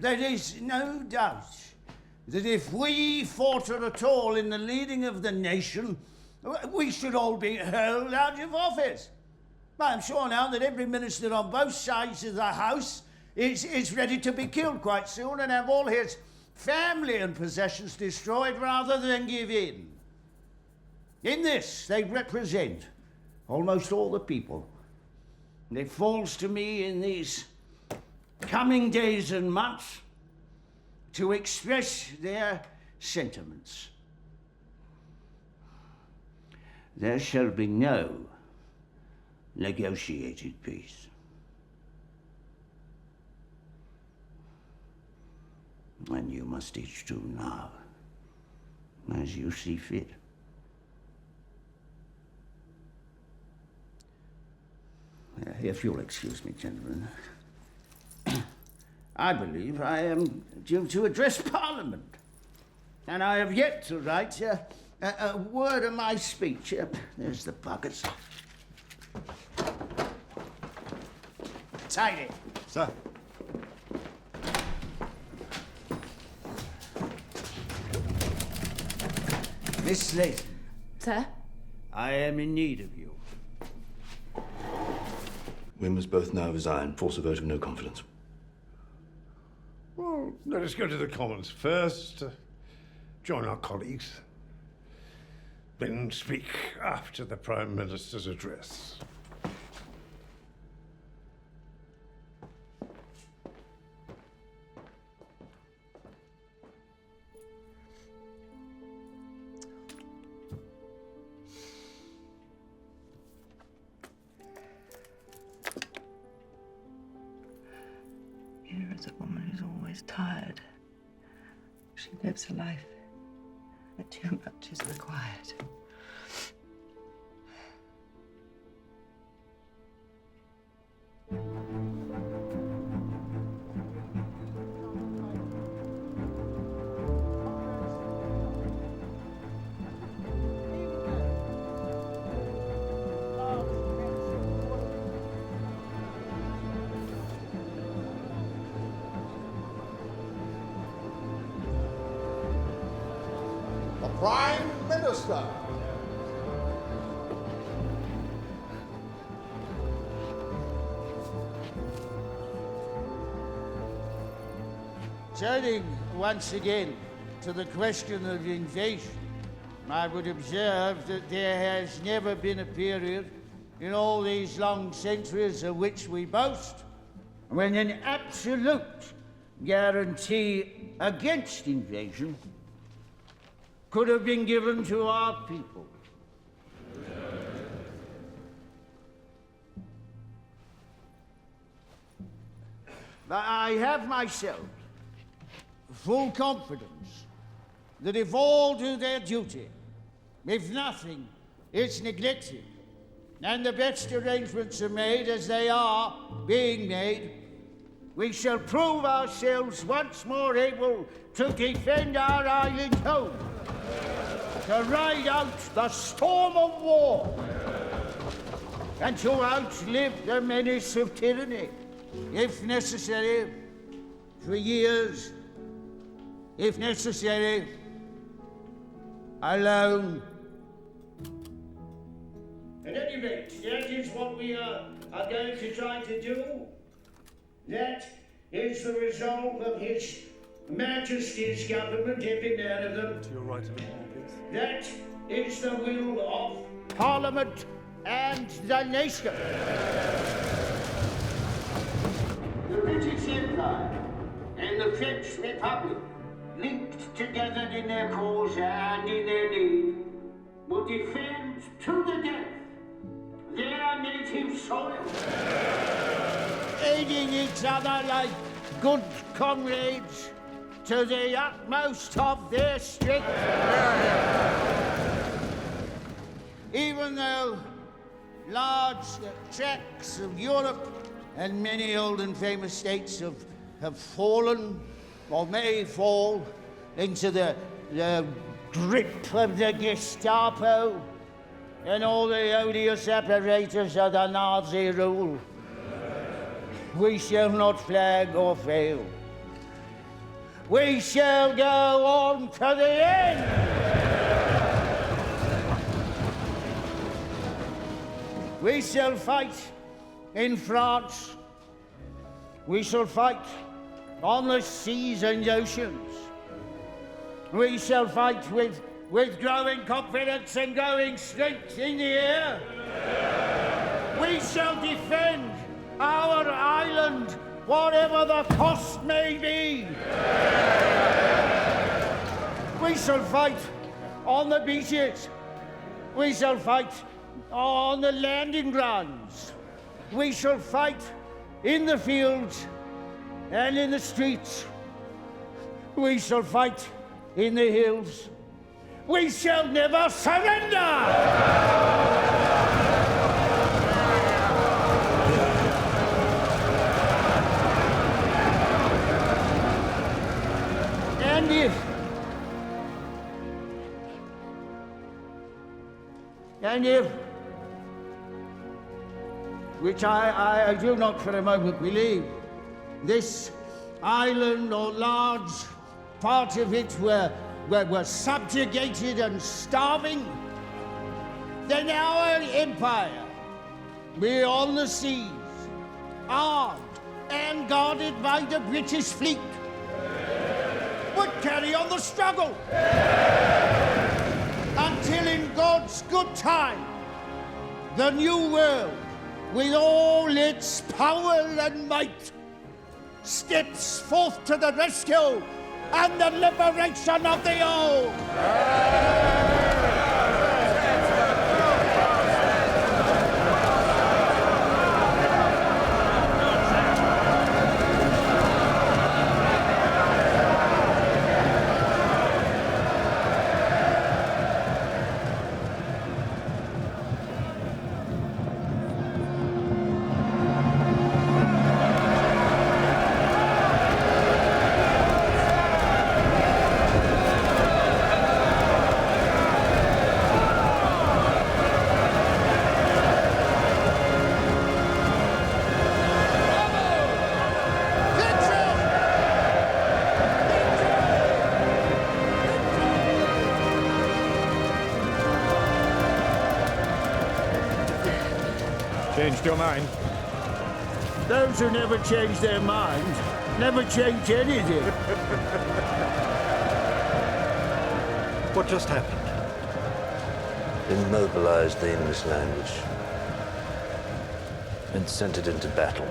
There is no doubt that if we falter at all in the leading of the nation, we should all be hurled out of office. I'm sure now that every minister on both sides of the House is ready to be killed quite soon and have all his family and possessions destroyed rather than give in. In this, they represent almost all the people. And it falls to me in these coming days and months to express their sentiments. There shall be no negotiated peace. And you must each do now as you see fit. If you'll excuse me, gentlemen, I believe I am due to address Parliament, and I have yet to write a word of my speech. There's the buckets. Tidy. Sir. Miss Slayton. Sir? I am in need of you. We must both now resign, force a vote of no confidence. Well, let us go to the Commons first, join our colleagues, then speak after the Prime Minister's address. Here is a woman who's always tired. She lives her life, but too much is required. Prime Minister. Turning once again to the question of invasion, I would observe that there has never been a period in all these long centuries of which we boast when an absolute guarantee against invasion could have been given to our people. But I have myself full confidence that if all do their duty, if nothing is neglected, and the best arrangements are made as they are being made, we shall prove ourselves once more able to defend our island home, to ride out the storm of war, and to outlive the menace of tyranny, if necessary, for years, if necessary, alone. At any rate, that is what we are going to try to do. That is the resolve of His Majesty's government, every man of them. To your right a bit more, please. That is the will of Parliament and the nation. The British Empire and the French Republic, linked together in their cause and in their need, will defend to the death their native soil, aiding each other like good comrades to the utmost of their strength. Even though large tracts of Europe and many old and famous states have fallen or may fall into the grip of the Gestapo and all the odious apparatus of the Nazi rule, we shall not flag or fail. We shall go on to the end. We shall fight in France. We shall fight on the seas and oceans. We shall fight with growing confidence and growing strength in the air. We shall defend our island, whatever the cost may be. We shall fight on the beaches. We shall fight on the landing grounds. We shall fight in the fields and in the streets. We shall fight in the hills. We shall never surrender! And if, which I do not for a moment believe, this island or large part of it were subjugated and starving, then our empire, beyond the seas, armed and guarded by the British fleet, would carry on the struggle until in God's good time, the new world, with all its power and might, steps forth to the rescue and the liberation of the old. Changed your mind? Those who never change their minds never change anything. What just happened? Immobilized the English language and sent it into battle.